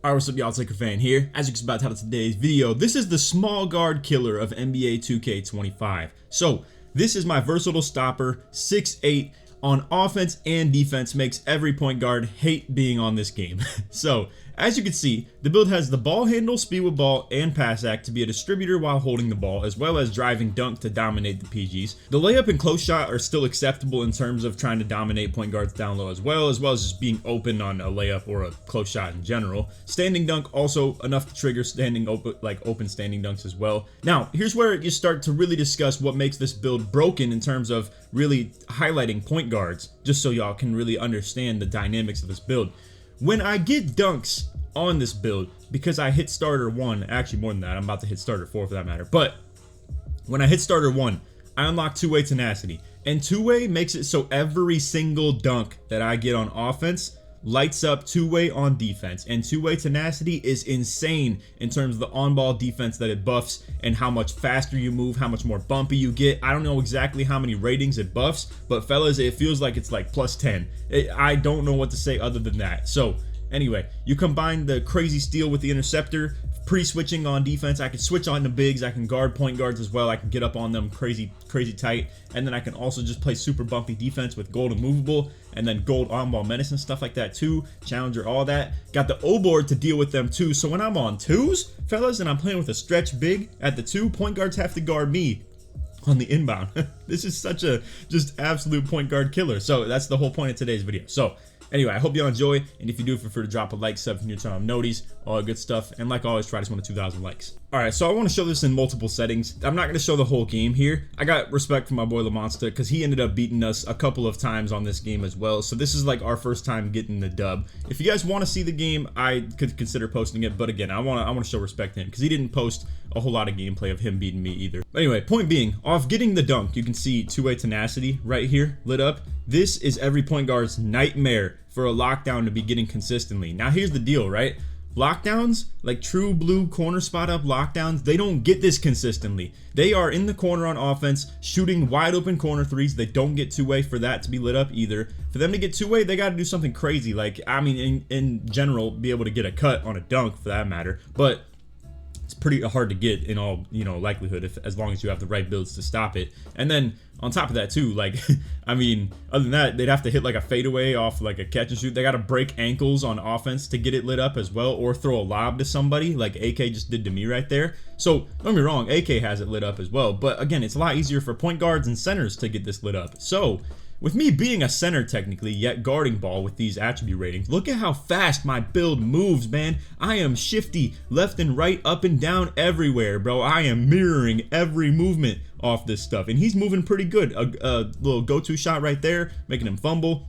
Alright, what's up y'all, it's LakerFan here. As you can see by the title of today's video, this is the small guard killer of NBA 2K25. So, this is my versatile stopper, 6'8", on offense and defense, makes every point guard hate being on this game. So, as you can see, the build has the ball handle, speed with ball, and pass act to be a distributor while holding the ball, as well as driving dunk to dominate the PGs. The layup and close shot are still acceptable in terms of trying to dominate point guards down low as well as just being open on a layup or a close shot in general. Standing dunk also enough to trigger standing open, open standing dunks as well. Now, here's where you start to really discuss what makes this build broken in terms of really highlighting point guards, just so y'all can really understand the dynamics of this build. When I get dunks on this build, because I hit starter 1, actually more than that, I'm about to hit starter 4 for that matter, but when I hit starter 1, I unlock two-way tenacity, and two-way makes it so every single dunk that I get on offense lights up two-way on defense, and two-way tenacity is insane in terms of the on-ball defense that it buffs and how much faster you move, how much more bumpy you get. I don't know exactly how many ratings it buffs, but fellas, it feels like it's like plus 10. I don't know what to say other than that. So anyway, you combine the crazy steal with the interceptor, pre-switching on defense. I can switch on the bigs, I can guard point guards as well, I can get up on them crazy tight, and then I can also just play super bumpy defense with gold and movable, and then gold on-ball menace and stuff like that too, challenger, all that. Got the O-board to deal with them too, so when I'm on twos, fellas, and I'm playing with a stretch big at the 2, point guards have to guard me on the inbound. This is such a just absolute point guard killer. So that's the whole point of today's video. So anyway, I hope y'all enjoy, and if you do, feel free to drop a like, sub, and your turn on noties, all that good stuff, and like always, try to win to 2,000 likes. Alright, so I want to show this in multiple settings. I'm not going to show the whole game here. I got respect for my boy LaMonster, because he ended up beating us a couple of times on this game as well, so this is like our first time getting the dub. If you guys want to see the game, I could consider posting it, but again, I want to show respect to him, because he didn't post a whole lot of gameplay of him beating me either. But anyway, point being, off getting the dunk, you can see two-way tenacity right here, lit up. This is every point guard's nightmare for a lockdown to be getting consistently. Now here's the deal, right? Lockdowns, like true blue corner spot up lockdowns, they don't get this consistently. They are in the corner on offense, shooting wide open corner threes. They don't get two-way for that to be lit up either. For them to get two-way, they got to do something crazy. Like, I mean, in general, be able to get a cut on a dunk for that matter. But it's pretty hard to get in all, likelihood, as long as you have the right builds to stop it. And then on top of that too, like, I mean, other than that, they'd have to hit like a fadeaway off like a catch and shoot. They got to break ankles on offense to get it lit up as well, or throw a lob to somebody like AK just did to me right there. So don't get me wrong, AK has it lit up as well, but again, it's a lot easier for point guards and centers to get this lit up. So with me being a center technically, yet guarding ball with these attribute ratings, look at how fast my build moves, man. I am shifty, left and right, up and down, everywhere, bro. I am mirroring every movement off this stuff, and he's moving pretty good. A little go-to shot right there, making him fumble.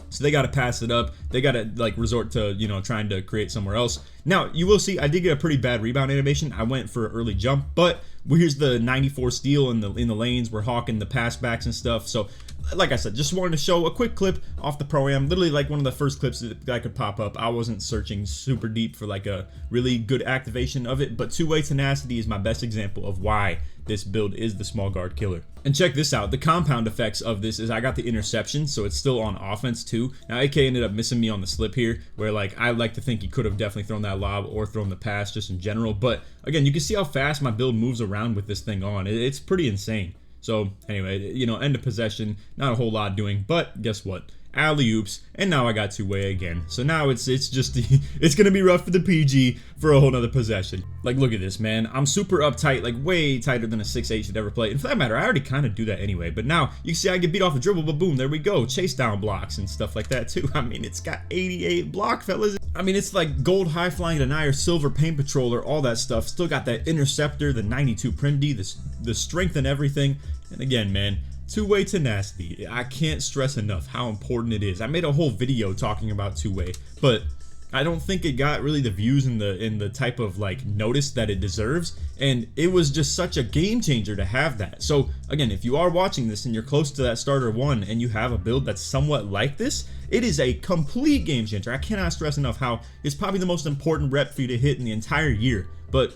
So they got to pass it up. They got to like resort to, trying to create somewhere else. Now, you will see I did get a pretty bad rebound animation. I went for an early jump, but here's the 94 steal in the lanes. We're hawking the pass backs and stuff. So like I said, just wanted to show a quick clip off the pro-am, literally like one of the first clips that could pop up. I wasn't searching super deep for like a really good activation of it, but two-way tenacity is my best example of why this build is the small guard killer. And check this out, the compound effects of this is I got the interception, so it's still on offense too. Now AK ended up missing me on the slip here, where like I like to think he could have definitely thrown that lob or thrown the pass just in general, but again, you can see how fast my build moves around with this thing on. It's pretty insane. So anyway, end of possession, not a whole lot doing, but guess what? Alley-oops, and now I got two-way again. So now it's just it's gonna be rough for the PG for a whole nother possession. Like, look at this, man. I'm super uptight, like way tighter than a 6'8" should ever play. And for that matter, I already kind of do that anyway. But now you can see I get beat off a dribble, but boom, there we go. Chase down blocks and stuff like that too. I mean, it's got 88 block, fellas. I mean, it's like gold high flying denier, silver paint patroller, all that stuff. Still got that interceptor, the 92 prim D, the strength and everything. And again, man, two-way tenacity. I can't stress enough how important it is. I made a whole video talking about two-way, but I don't think it got really the views in the type of like notice that it deserves, and it was just such a game changer to have that. So again, if you are watching this and you're close to that starter 1 and you have a build that's somewhat like this, it is a complete game changer. I cannot stress enough how it's probably the most important rep for you to hit in the entire year. But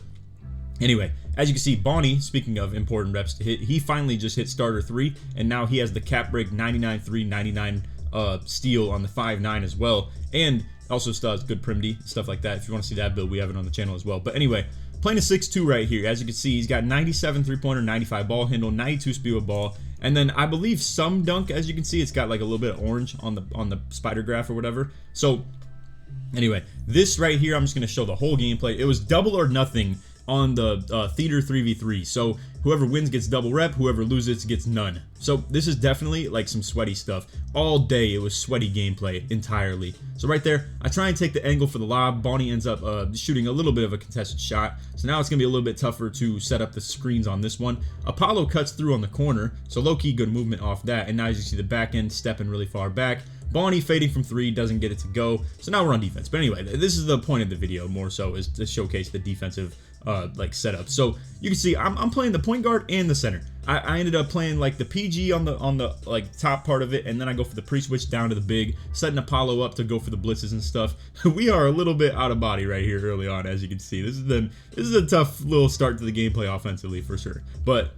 anyway, as you can see, Bonnie, speaking of important reps to hit, he finally just hit starter 3, and now he has the cap break 99-3, 99 steal on the 5.9 as well, and also still has good Prim D, stuff like that. If you want to see that build, we have it on the channel as well. But anyway, playing a 6'2" right here. As you can see, he's got 97 3-pointer, 95 ball handle, 92 speed with ball, and then I believe some dunk. As you can see, it's got like a little bit of orange on the spider graph or whatever. So anyway, this right here, I'm just gonna show the whole gameplay. It was double or nothing on the theater 3v3, so whoever wins gets double rep, whoever loses gets none. So this is definitely like some sweaty stuff. All day it was sweaty gameplay entirely. So right there, I try and take the angle for the lob. Bonnie ends up shooting a little bit of a contested shot, so now it's gonna be a little bit tougher to set up the screens on this one. Apollo cuts through on the corner, so low-key good movement off that, and now as you see the back end stepping really far back. Bonnie fading from 3, doesn't get it to go, so now we're on defense. But anyway, this is the point of the video more so, is to showcase the defensive like setup. So you can see I'm playing the point guard and the center. I ended up playing like the PG on the like top part of it, and then I go for the pre-switch down to the big, setting Apollo up to go for the blitzes and stuff. We are a little bit out of body right here early on, as you can see. This is a tough little start to the gameplay offensively for sure. But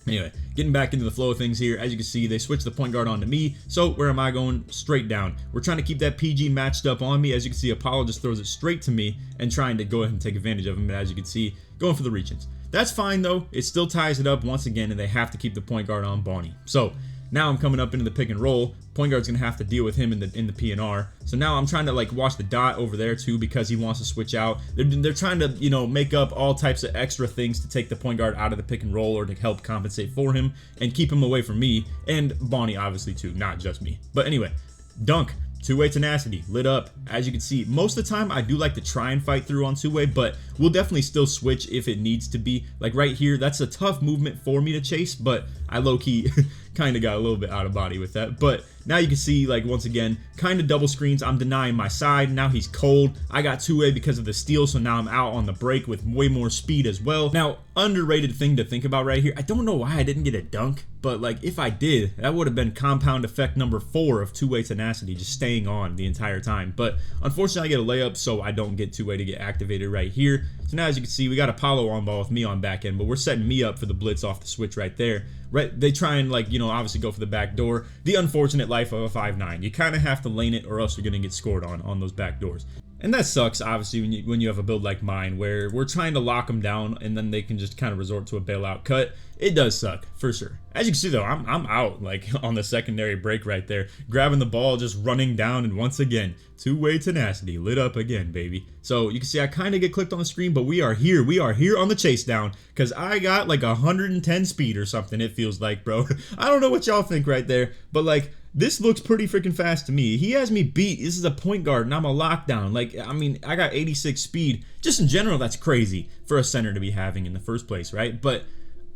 anyway, getting back into the flow of things here, as you can see, they switch the point guard onto me. So where am I going? Straight down. We're trying to keep that PG matched up on me. As you can see, Apollo just throws it straight to me and trying to go ahead and take advantage of him. But as you can see, going for the reach-ins. That's fine though. It still ties it up once again, and they have to keep the point guard on Bonnie. So now I'm coming up into the pick and roll. Point guard's gonna have to deal with him in the PNR. So now I'm trying to like watch the dot over there too, because he wants to switch out. They're trying to, you know, make up all types of extra things to take the point guard out of the pick and roll, or to help compensate for him and keep him away from me and Bonnie obviously too, not just me. But anyway, dunk. Two-way tenacity, lit up. As you can see, most of the time I do like to try and fight through on two-way, but we'll definitely still switch if it needs to be. Like right here, that's a tough movement for me to chase, but I low-key kind of got a little bit out of body with that. But now you can see, like, once again, kind of double screens. I'm denying my side. Now he's cold. I got two-way because of the steal, so now I'm out on the break with way more speed as well. Now, underrated thing to think about right here, I don't know why I didn't get a dunk, but like if I did, that would have been compound effect number 4 of two-way tenacity, just staying on the entire time. But unfortunately I get a layup, so I don't get two-way to get activated right here. So now as you can see, we got Apollo on ball with me on back end, but we're setting me up for the blitz off the switch right there. Right, they try and, like, you know, obviously go for the back door. The unfortunate life of a 5'9". You kind of have to lane it, or else you're gonna get scored on those back doors. And that sucks, obviously, when you have a build like mine, where we're trying to lock them down and then they can just kind of resort to a bailout cut. It does suck, for sure. As you can see, though, I'm out, like, on the secondary break right there, grabbing the ball, just running down, and once again, two-way tenacity, lit up again, baby. So you can see I kind of get clipped on the screen, but we are here on the chase down, because I got like 110 speed or something, it feels like, bro. I don't know what y'all think right there, but like, this looks pretty freaking fast to me. He has me beat. This is a point guard, and I'm a lockdown. Like, I mean, I got 86 speed. Just in general, that's crazy for a center to be having in the first place, right? But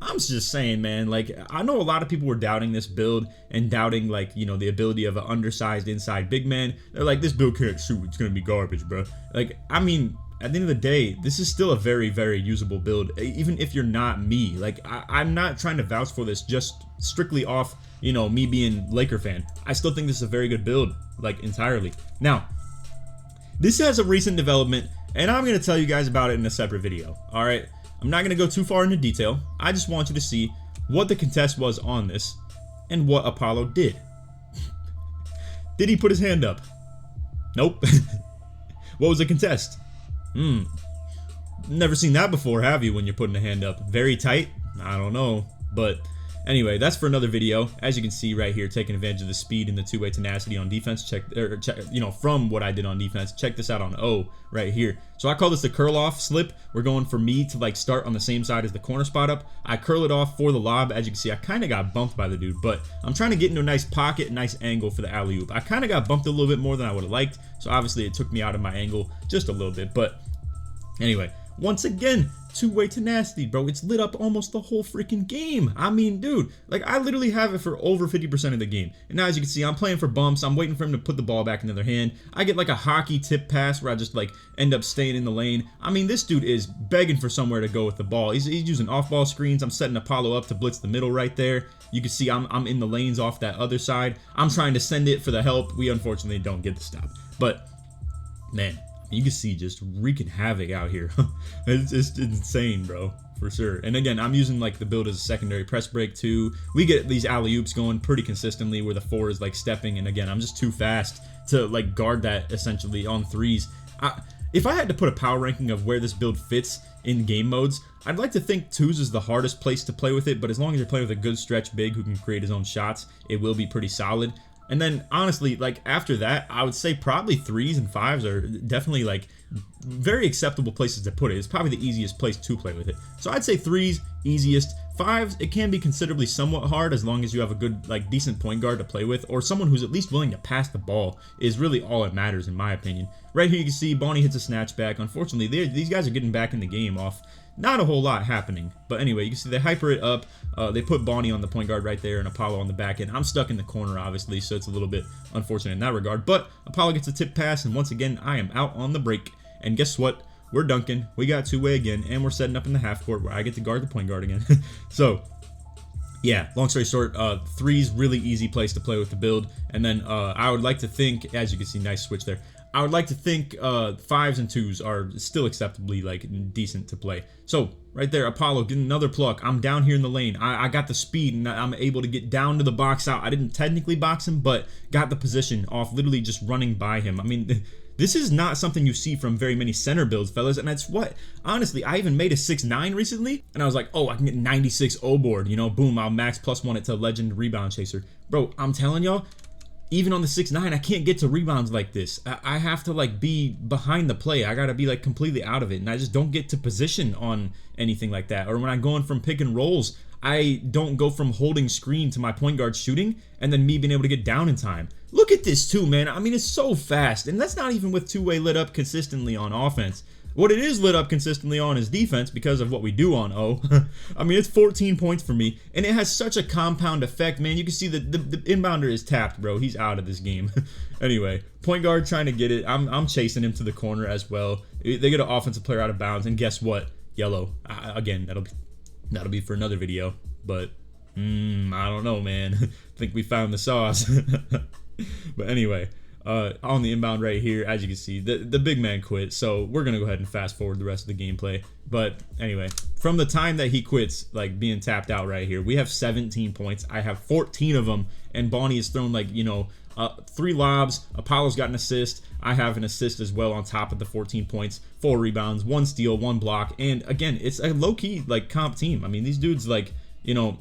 I'm just saying, man, like, I know a lot of people were doubting this build and doubting, like, you know, the ability of an undersized inside big man. They're like, this build can't shoot. It's going to be garbage, bro. Like, I mean, at the end of the day, this is still a very, very usable build, even if you're not me. Like, I'm not trying to vouch for this just strictly off, you know, me being Laker fan. I still think this is a very good build, like, entirely. Now, this has a recent development, and I'm going to tell you guys about it in a separate video, all right? I'm not going to go too far into detail. I just want you to see what the contest was on this and what Apollo did. Did he put his hand up? Nope. What was the contest? Never seen that before, have you, when you're putting a hand up? Very tight? I don't know. But anyway, that's for another video. As you can see right here, taking advantage of the speed and the two-way tenacity on defense. Check, you know, from what I did on defense. Check this out on O right here. So I call this the curl off slip. We're going for me to like start on the same side as the corner spot up. I curl it off for the lob. As you can see, I kind of got bumped by the dude, but I'm trying to get into a nice pocket, nice angle for the alley-oop. I kind of got bumped a little bit more than I would have liked, so obviously it took me out of my angle just a little bit. But anyway, once again, two-way tenacity, bro. It's lit up almost the whole freaking game. I mean, dude, like, I literally have it for over 50% of the game. And now, as you can see, I'm playing for bumps. I'm waiting for him to put the ball back in their hand. I get like a hockey tip pass where I just like end up staying in the lane. I mean, this dude is begging for somewhere to go with the ball. He's using off-ball screens. I'm setting Apollo up to blitz the middle right there. You can see I'm in the lanes off that other side. I'm trying to send it for the help. We unfortunately don't get the stop. But man, You can see just wreaking havoc out here. It's just insane, bro, for sure. And again, I'm using like the build as a secondary press break too. We get these alley-oops going pretty consistently where the 4 is like stepping, and again, I'm just too fast to like guard that essentially on 3s. If I had to put a power ranking of where this build fits in game modes, I'd like to think 2s is the hardest place to play with it, but as long as you're playing with a good stretch big who can create his own shots, it will be pretty solid. And then honestly, like after that, I would say probably 3s and 5s are definitely like very acceptable places to put it. It's probably the easiest place to play with it. So I'd say 3s, easiest. 5s, it can be considerably somewhat hard as long as you have a good, like decent point guard to play with, or someone who's at least willing to pass the ball is really all that matters in my opinion. Right here you can see Bonnie hits a snatch back. Unfortunately, these guys are getting back in the game off not a whole lot happening. But anyway, you can see they hyper it up. They put Bonnie on the point guard right there and Apollo on the back end. I'm stuck in the corner, obviously, so it's a little bit unfortunate in that regard. But Apollo gets a tip pass, and once again, I am out on the break. And guess what? We're dunking. We got two-way again, and we're setting up in the half court where I get to guard the point guard again. So, yeah, long story short, 3's really easy place to play with the build. And then I would like to think, as you can see, nice switch there. I would like to think 5s and 2s are still acceptably like decent to play. So right there, Apollo getting another pluck. I'm down here in the lane. I got the speed and I'm able to get down to the box out. I didn't technically box him, but got the position off literally just running by him. I mean, this is not something you see from very many center builds, fellas, and that's what, honestly, I even made a 6'9" recently, and I was like, oh, I can get 96 O board, you know, boom, I'll max +1 it to legend rebound chaser. Bro, I'm telling y'all, even on the 6'9", I can't get to rebounds like this. I have to like be behind the play. I gotta be like completely out of it, and I just don't get to position on anything like that. Or when I'm going from pick and rolls, I don't go from holding screen to my point guard shooting and then me being able to get down in time. Look at this too, man. I mean, it's so fast, and that's not even with two-way lit up consistently on offense. What it is lit up consistently on is defense because of what we do on O. I mean, it's 14 points for me, and it has such a compound effect, man. You can see that the inbounder is tapped, bro. He's out of this game. Anyway, point guard trying to get it. I'm chasing him to the corner as well. They get an offensive player out of bounds, and guess what? Yellow. Again, that'll be for another video, but I don't know, man. I think we found the sauce. But anyway, on the inbound right here, as you can see, the big man quit, so we're gonna go ahead and fast forward the rest of the gameplay. But anyway, from the time that he quits, like being tapped out right here, we have 17 points. I have 14 of them, and Bonnie has thrown like, you know, 3 lobs. Apollo's got an assist. I have an assist as well on top of the 14 points, 4 rebounds, 1 steal, 1 block, and again, it's a low-key like comp team. I mean, these dudes, like, you know,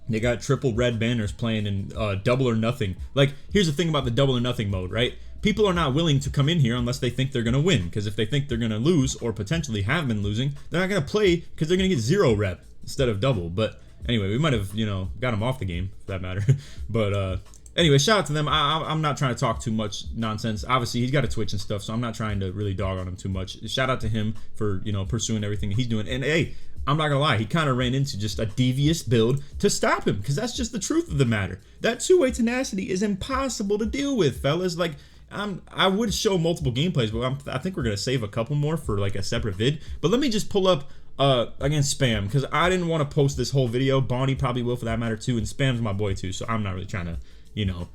they got triple red banners playing in double or nothing. Like, here's the thing about the double or nothing mode, right? People are not willing to come in here unless they think they're going to win. Because if they think they're going to lose or potentially have been losing, they're not going to play because they're going to get 0 rep instead of double. But anyway, we might have, you know, got them off the game for that matter. But anyway, shout out to them. I'm not trying to talk too much nonsense. Obviously, he's got a Twitch and stuff, so I'm not trying to really dog on him too much. Shout out to him for, you know, pursuing everything he's doing. And hey, I'm not gonna lie, he kind of ran into just a devious build to stop him, because that's just the truth of the matter. That two-way tenacity is impossible to deal with, fellas. Like, I would show multiple gameplays, but I think we're gonna save a couple more for like a separate vid. But let me just pull up against Spam, because I didn't want to post this whole video. Bonnie probably will for that matter too, and Spam's my boy too, so I'm not really trying to, you know,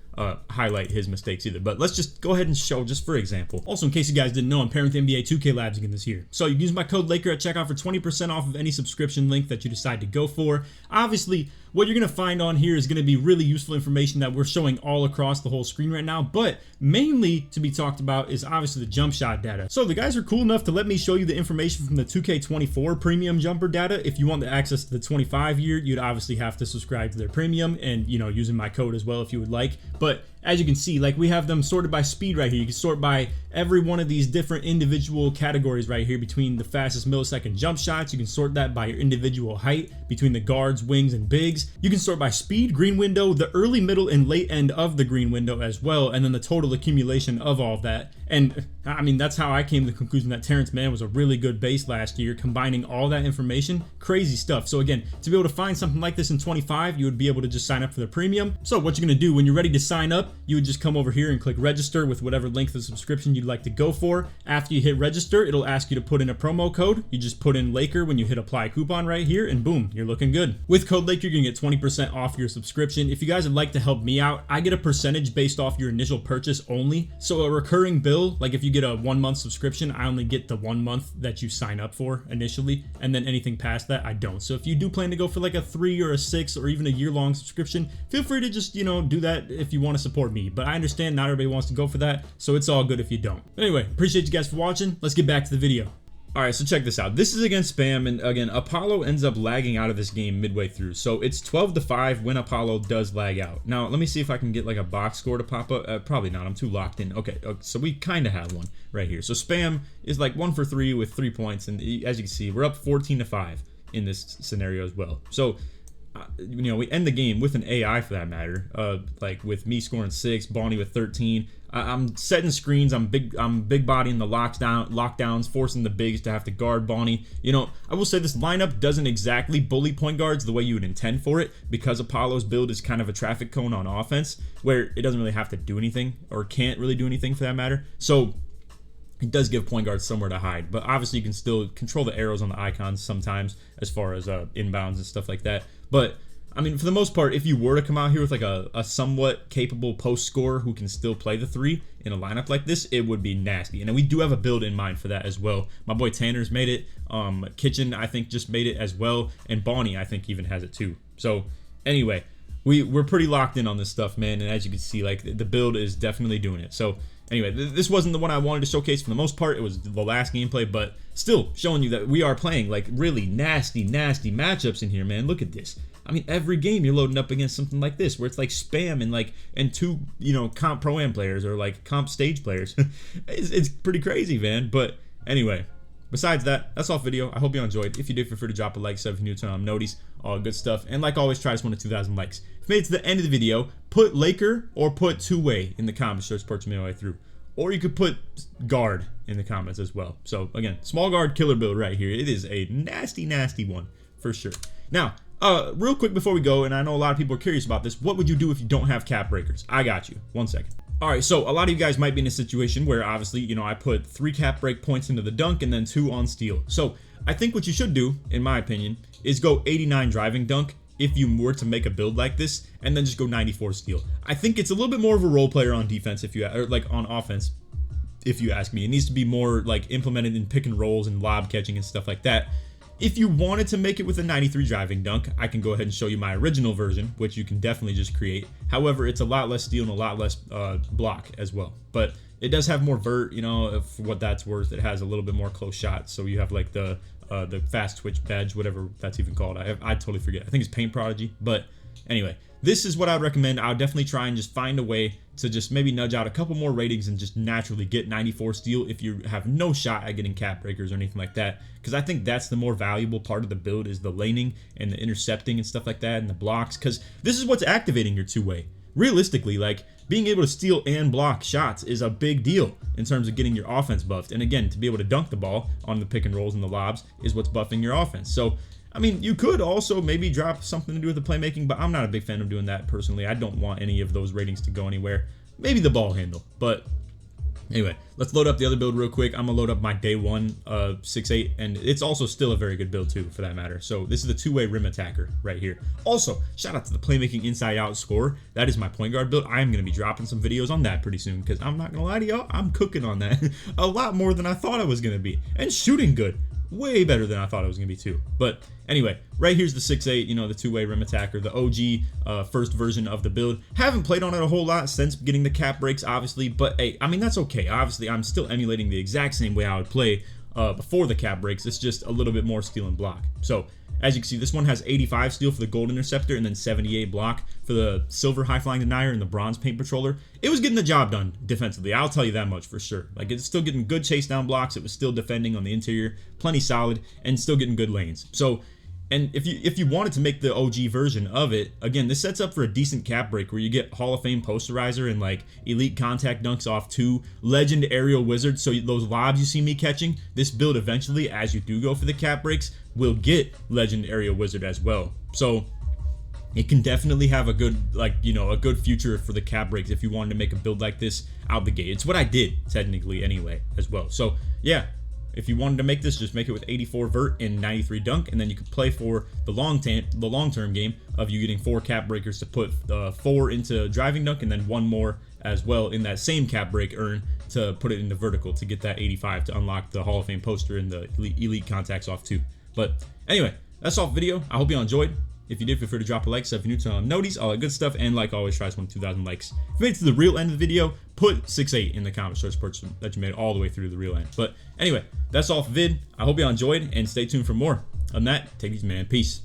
highlight his mistakes either. But let's just go ahead and show just for example. Also, in case you guys didn't know, I'm pairing with NBA 2K Labs again this year. So you can use my code Laker at checkout for 20% off of any subscription link that you decide to go for. Obviously, what you're going to find on here is going to be really useful information that we're showing all across the whole screen right now, but mainly to be talked about is obviously the jump shot data. So the guys are cool enough to let me show you the information from the 2K24 premium jumper data. If you want the access to the 25 year, you'd obviously have to subscribe to their premium and, you know, using my code as well if you would like. But as you can see, like, we have them sorted by speed right here. You can sort by every one of these different individual categories right here between the fastest millisecond jump shots. You can sort that by your individual height between the guards, wings, and bigs. You can sort by speed, green window, the early, middle, and late end of the green window as well, and then the total accumulation of all of that. And I mean, that's how I came to the conclusion that Terrence Mann was a really good base last year, combining all that information. Crazy stuff. So again, to be able to find something like this in 25, you would be able to just sign up for the premium. So what you're gonna do when you're ready to sign up, you would just come over here and click register with whatever length of subscription you'd like to go for. After you hit register, it'll ask you to put in a promo code. You just put in Laker when you hit apply coupon right here, and boom, you're looking good. With code Laker, you're gonna get 20% off your subscription. If you guys would like to help me out, I get a percentage based off your initial purchase only. So a recurring bill, like if you get a 1 month subscription, I only get the 1 month that you sign up for initially, and then anything past that, I don't. So if you do plan to go for like a 3 or a 6 or even a year-long subscription, feel free to just, you know, do that if you want to support me. But I understand not everybody wants to go for that, so it's all good if you don't. Anyway, appreciate you guys for watching. Let's get back to the video. Alright, so check this out. This is against Spam, and again, Apollo ends up lagging out of this game midway through. So it's 12-5 when Apollo does lag out. Now, let me see if I can get like a box score to pop up. Probably not. I'm too locked in. Okay, so we kind of have one right here. So Spam is like 1 for 3 with 3 points, and as you can see, we're up 14-5 in this scenario as well. So, you know, we end the game with an AI for that matter, like with me scoring 6, Bonnie with 13. I'm setting screens. I'm big bodying the lockdowns, forcing the bigs to have to guard Bonnie. You know, I will say this lineup doesn't exactly bully point guards the way you would intend for it, because Apollo's build is kind of a traffic cone on offense, where it doesn't really have to do anything, or can't really do anything for that matter. So it does give point guards somewhere to hide, but obviously you can still control the arrows on the icons sometimes as far as inbounds and stuff like that. But I mean, for the most part, if you were to come out here with like a somewhat capable post scorer who can still play the 3 in a lineup like this, it would be nasty. And we do have a build in mind for that as well. My boy Tanner's made it. Kitchen, I think, just made it as well. And Bonnie, I think, even has it too. So anyway, we're pretty locked in on this stuff, man. And as you can see, like the build is definitely doing it. So anyway, this wasn't the one I wanted to showcase for the most part. It was the last gameplay, but still showing you that we are playing like really nasty matchups in here, man. Look at this. I mean, every game you're loading up against something like this, where it's like Spam and 2, you know, comp pro-am players or like comp stage players. It's pretty crazy, man. But anyway, besides that, that's all for the video. I hope you enjoyed. If you did, feel free to drop a like, sub if you're new to notice, all good stuff. And like always, try this one to 2,000 likes. If you made it to the end of the video, put Laker or put two-way in the comments. Show support me all the way through. Or you could put guard in the comments as well. So again, small guard killer build right here. It is a nasty one for sure. Now, real quick before we go, and I know a lot of people are curious about this, what would you do if you don't have cap breakers? I got you. 1 second. Alright, so a lot of you guys might be in a situation where obviously, you know, I put 3 cap break points into the dunk and then 2 on steal. So I think what you should do, in my opinion, is go 89 driving dunk if you were to make a build like this, and then just go 94 steal. I think it's a little bit more of a role player on defense if you, or like on offense, if you ask me. It needs to be more like implemented in pick and rolls and lob catching and stuff like that. If you wanted to make it with a 93 driving dunk, I can go ahead and show you my original version, which you can definitely just create. However, it's a lot less steal and a lot less block as well. But it does have more vert, you know, for what that's worth. It has a little bit more close shots, so you have like the fast twitch badge, whatever that's even called. I totally forget. I think it's Paint Prodigy. But anyway, this is what I would recommend. I would definitely try and just find a way to just maybe nudge out a couple more ratings and just naturally get 94 steal if you have no shot at getting cap breakers or anything like that. Because I think that's the more valuable part of the build, is the laning and the intercepting and stuff like that, and the blocks. Because this is what's activating your two-way. Realistically, like, being able to steal and block shots is a big deal in terms of getting your offense buffed. And again, to be able to dunk the ball on the pick and rolls and the lobs is what's buffing your offense. So I mean, you could also maybe drop something to do with the playmaking, but I'm not a big fan of doing that personally. I don't want any of those ratings to go anywhere. Maybe the ball handle, but anyway, let's load up the other build real quick. I'm gonna load up my day 1 6-8, and it's also still a very good build too, for that matter. So this is the two-way rim attacker right here. Also, shout out to the playmaking inside out score. That is my point guard build. I am gonna be dropping some videos on that pretty soon, because I'm not gonna lie to y'all, I'm cooking on that a lot more than I thought I was gonna be, and shooting good. Way better than I thought it was going to be too. But anyway, right here's the 6-8, you know, the two-way rim attacker, the OG first version of the build. Haven't played on it a whole lot since getting the cap breaks, obviously, but hey, I mean, that's okay. Obviously, I'm still emulating the exact same way I would play before the cap breaks. It's just a little bit more steal and block. So as you can see, this one has 85 steal for the gold interceptor and then 78 block for the silver high flying denier and the bronze paint patroller. It was getting the job done defensively, I'll tell you that much for sure. Like, it's still getting good chase down blocks. It was still defending on the interior, plenty solid, and still getting good lanes. So, and if you wanted to make the OG version of it, again, this sets up for a decent cap break where you get Hall of Fame posterizer and like elite contact dunks off 2 legend aerial wizards. So those lobs you see me catching, this build eventually, as you do go for the cap breaks, will get legend aerial wizard as well. So it can definitely have a good, like, you know, a good future for the cap breaks if you wanted to make a build like this out the gate. It's what I did technically anyway as well. So yeah, if you wanted to make this, just make it with 84 vert and 93 dunk, and then you could play for the long-term game of you getting 4 cap breakers to put 4 into driving dunk, and then 1 more as well in that same cap break earn to put it into vertical to get that 85 to unlock the Hall of Fame poster and the elite contacts off too. But anyway, that's all for the video. I hope you all enjoyed. If you did, feel free to drop a like, sub if you're new to noties, all that good stuff, and like always, try to win 2,000 likes. If you made it to the real end of the video, put 6-8 in the comments, so it's that you made it all the way through the real end. But anyway, that's all for vid. I hope you all enjoyed, and stay tuned for more. Other than that, take these, man. Peace.